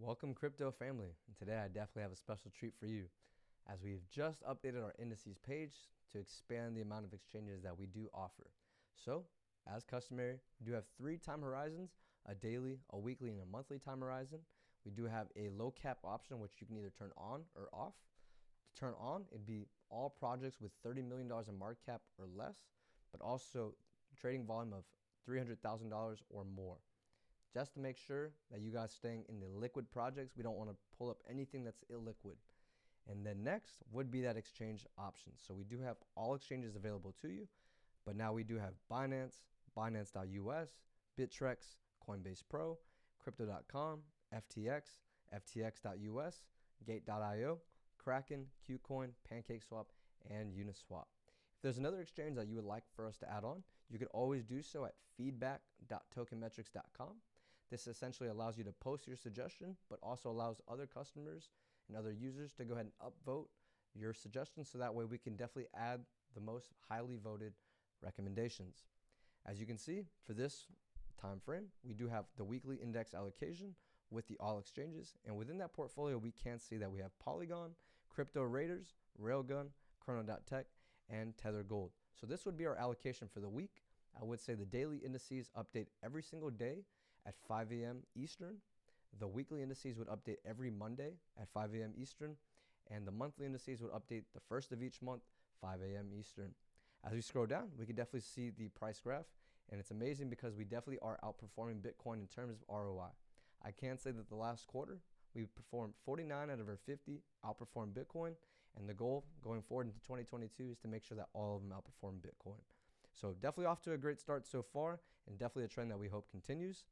Welcome, crypto family. And today I definitely have a special treat for you, as we've just updated our indices page to expand the amount of exchanges that we do offer. So, as customary, we do have 3 time horizons: a daily, a weekly, and a monthly time horizon. We do have a low cap option, which you can either turn on or off. To turn on, it'd be all projects with $30 million in market cap or less, but also trading volume of $300,000 or more. Just to make sure that you guys staying in the liquid projects. We don't want to pull up anything that's illiquid. And then next would be that exchange option. So we do have all exchanges available to you, but now we do have Binance, Binance.us, Bittrex, Coinbase Pro, Crypto.com, FTX, FTX.us, Gate.io, Kraken, KuCoin, PancakeSwap, and Uniswap. If there's another exchange that you would like for us to add on, you could always do so at feedback.tokenmetrics.com. This essentially allows you to post your suggestion, but also allows other customers and other users to go ahead and upvote your suggestion, so that way we can definitely add the most highly voted recommendations. As you can see, for this time frame, we do have the weekly index allocation with the all exchanges, and within that portfolio we can see that we have Polygon, Crypto Raiders, Railgun, Chrono.tech, and Tether Gold. So this would be our allocation for the week. I would say the daily indices update every single day at 5 a.m. Eastern. The weekly indices would update every Monday at 5 a.m. Eastern, and the monthly indices would update the first of each month, 5 a.m. Eastern. As we scroll down, we can definitely see the price graph, and it's amazing because we definitely are outperforming Bitcoin in terms of ROI. I can say that the last quarter, we performed 49 out of our 50 outperformed Bitcoin, and the goal going forward into 2022 is to make sure that all of them outperform Bitcoin. So definitely off to a great start so far, and definitely a trend that we hope continues.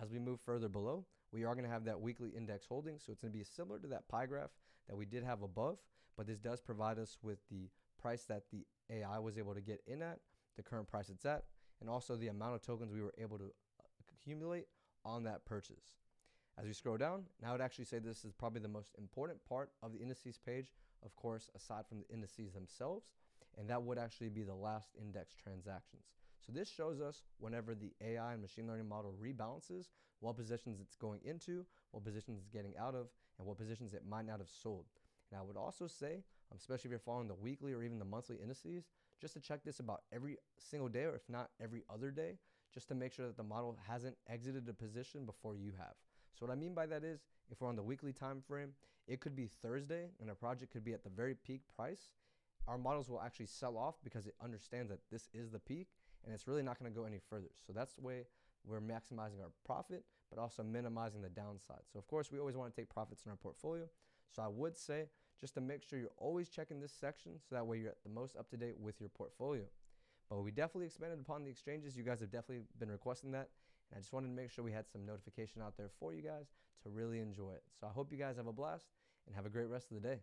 As we move further below, we are going to have that weekly index holding, so it's going to be similar to that pie graph that we did have above, but this does provide us with the price that the AI was able to get in at, the current price it's at, and also the amount of tokens we were able to accumulate on that purchase. As we scroll down, now I would actually say this is probably the most important part of the indices page, of course, aside from the indices themselves, and that would actually be the last index transactions. So this shows us whenever the AI and machine learning model rebalances, what positions it's going into, what positions it's getting out of, and what positions it might not have sold. And I would also say, especially if you're following the weekly or even the monthly indices, just to check this about every single day, or if not every other day, just to make sure that the model hasn't exited a position before you have. So what I mean by that is, if we're on the weekly time frame, it could be Thursday and a project could be at the very peak price. Our models will actually sell off because it understands that this is the peak and it's really not going to go any further. So that's the way we're maximizing our profit, but also minimizing the downside. So of course, we always want to take profits in our portfolio. So I would say just to make sure you're always checking this section, so that way you're at the most up to date with your portfolio. But we definitely expanded upon the exchanges. You guys have definitely been requesting that, and I just wanted to make sure we had some notification out there for you guys to really enjoy it. So I hope you guys have a blast and have a great rest of the day.